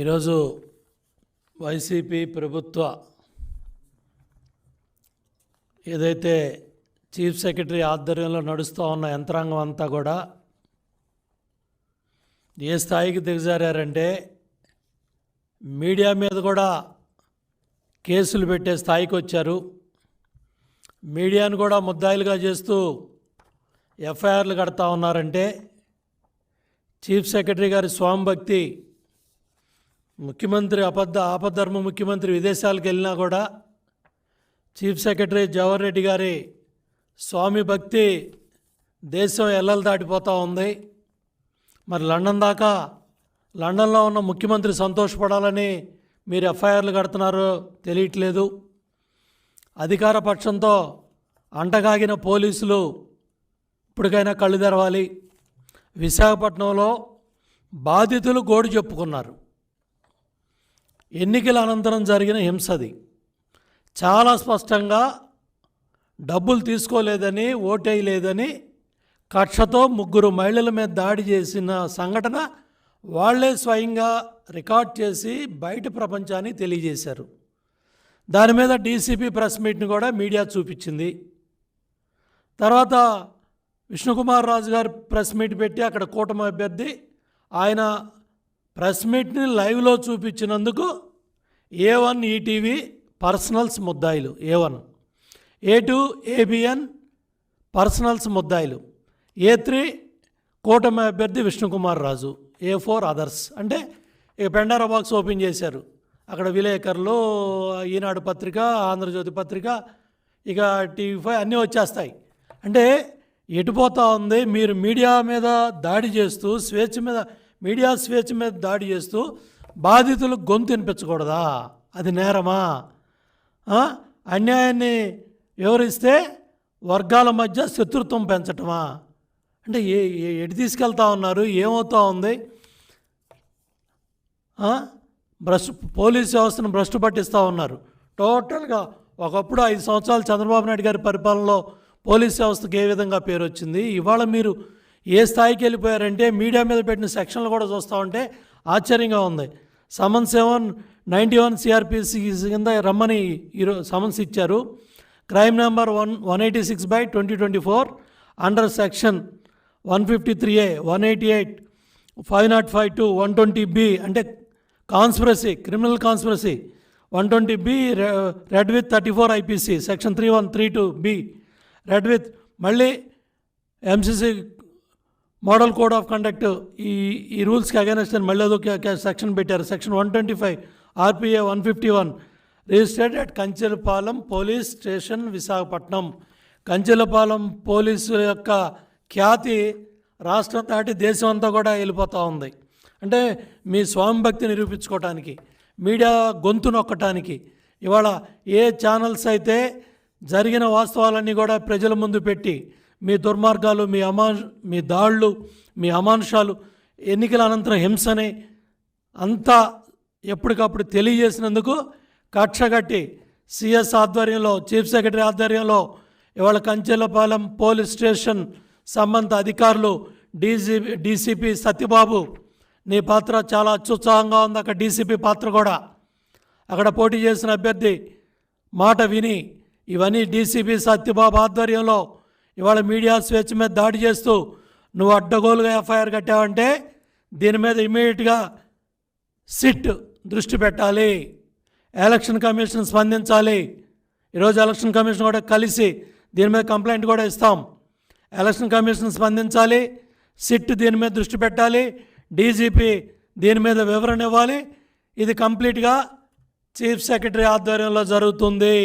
ఈరోజు వైసీపీ ప్రభుత్వ ఏదైతే చీఫ్ సెక్రటరీ ఆధ్వర్యంలో నడుస్తూ ఉన్న యంత్రాంగం అంతా కూడా ఏ స్థాయికి దిగజారంటే మీడియా మీద కూడా కేసులు పెట్టే స్థాయికి వచ్చారు. మీడియాను కూడా ముద్దాయిలుగా చేస్తూ ఎఫ్ఐఆర్లు కడతా ఉన్నారంటే చీఫ్ సెక్రటరీ గారి స్వామిభక్తి, ముఖ్యమంత్రి ఆపద్ధర్మ ముఖ్యమంత్రి విదేశాలకు వెళ్ళినా కూడా చీఫ్ సెక్రటరీ జవహర్ రెడ్డి గారి స్వామి భక్తి దేశం ఎల్లలు దాటిపోతూ ఉంది. మరి లండన్లో ఉన్న ముఖ్యమంత్రి సంతోషపడాలని మీరు ఎఫ్ఐఆర్లు కడుతున్నారో తెలియట్లేదు. అధికార పక్షంతో అంటగాగిన పోలీసులు ఇప్పటికైనా కళ్ళు తెరవాలి. విశాఖపట్నంలో బాధితులు గోడు చెప్పుకున్నారు. ఎన్నికల అనంతరం జరిగిన హింసది. చాలా స్పష్టంగా డబ్బులు తీసుకోలేదని, ఓటేయలేదని కక్షతో 3 మహిళల మీద దాడి చేసిన సంఘటన వాళ్లే స్వయంగా రికార్డ్ చేసి బయట ప్రపంచానికి తెలియజేశారు. దాని మీద డీసీపీ ప్రెస్ మీట్ని కూడా మీడియా చూపించింది. తర్వాత విష్ణుకుమార్ రాజు గారు ప్రెస్ మీట్ పెట్టి అక్కడ కూటమి అభ్యర్థి ఆయన ప్రెస్ మీట్ని లైవ్లో చూపించినందుకు A1 ఈటీవీ పర్సనల్స్ ముద్దాయిలు, A1, A2 ABN పర్సనల్స్ ముద్దాయిలు, A3 కూటమి అభ్యర్థి విష్ణుకుమార్ రాజు, A4 అదర్స్. అంటే ఇక పెండారా బాక్స్ ఓపెన్ చేశారు. అక్కడ విలేకరులు, ఈనాడు పత్రిక, ఆంధ్రజ్యోతి పత్రిక, ఇక TV5 అన్నీ వచ్చేస్తాయి. అంటే ఎటుపోతూ ఉంది? మీరు మీడియా మీద దాడి చేస్తూ మీడియా స్వేచ్ఛ మీద దాడి చేస్తూ బాధితులకు గొంతు వినిపించకూడదా? అది నేరమా? అన్యాయాన్ని వివరిస్తే వర్గాల మధ్య శత్రుత్వం పెంచటమా? అంటే ఎటు తీసుకెళ్తా ఉన్నారు? ఏమవుతూ ఉంది? పోలీస్ వ్యవస్థను భ్రష్టు పట్టిస్తూ ఉన్నారు టోటల్గా. ఒకప్పుడు 5 సంవత్సరాలు చంద్రబాబు నాయుడు గారి పరిపాలనలో పోలీస్ వ్యవస్థకు ఏ విధంగా పేరు వచ్చింది, ఇవాళ మీరు ఏ స్థాయికి వెళ్ళిపోయారంటే మీడియా మీద పెట్టిన సెక్షన్లు కూడా చూస్తూ ఉంటే ఆశ్చర్యంగా ఉంది. సమన్ 791 CRPC కింద రమ్మని ఈరోజు సమన్స్ ఇచ్చారు. Crime number 186/2024 under section 153A, 188, 505(2), 120B అంటే conspiracy, criminal conspiracy, 120B red with 34 IPC section 3132B red with, మళ్ళీ MCC model code of conduct ఈ రూల్స్కి అగైనెస్ట్ అని మళ్ళీ అదొక సెక్షన్ పెట్టారు. Section 125 RPA 151 registered at Kanchelapalem police station Visakhapatnam. Kanchelapalem police యొక్క ఖ్యాతి రాష్ట్రం దాటి దేశం అంతా కూడా వెళ్ళిపోతూ ఉంది. అంటే మీ స్వామి భక్తి నిరూపించుకోవటానికి, మీడియా గొంతు నొక్కటానికి ఇవాళ ఏ ఛానల్స్ అయితే జరిగిన వాస్తవాలన్నీ కూడా ప్రజల ముందు పెట్టి మీ దుర్మార్గాలు, మీ దాళ్ళు, మీ అమానుషాలు, ఎన్నికల అనంతరం హింసని అంతా ఎప్పటికప్పుడు తెలియజేసినందుకు కక్షగట్టి CS ఆధ్వర్యంలో, చీఫ్ సెక్రటరీ ఆధ్వర్యంలో ఇవాళ కంచెలపాలెం పోలీస్ స్టేషన్ సంబంధిత అధికారులు, డీసీపీ సత్యబాబు, నీ పాత్ర చాలా అత్యుత్సాహంగా ఉంది. అక్కడ డీసీపీ పాత్ర కూడా, అక్కడ పోటీ చేసిన అభ్యర్థి మాట విని ఇవన్నీ డీసీపీ సత్యబాబు ఆధ్వర్యంలో ఇవాళ మీడియా స్వేచ్ఛ మీద దాడి చేస్తూ నువ్వు అడ్డగోలుగా ఎఫ్ఐఆర్ కట్టావంటే దీని మీద ఇమీడియట్గా సిట్ దృష్టి పెట్టాలి. ఎలక్షన్ కమిషన్ స్పందించాలి. ఈరోజు ఎలక్షన్ కమిషన్ కూడా కలిసి దీని మీద కంప్లైంట్ కూడా ఇస్తాం. ఎలక్షన్ కమిషన్ స్పందించాలి, సిట్ దీని మీద దృష్టి పెట్టాలి, డీజీపీ దీని మీద వివరణ ఇవ్వాలి. ఇది కంప్లీట్గా చీఫ్ సెక్రటరీ ఆధ్వర్యంలో జరుగుతుంది.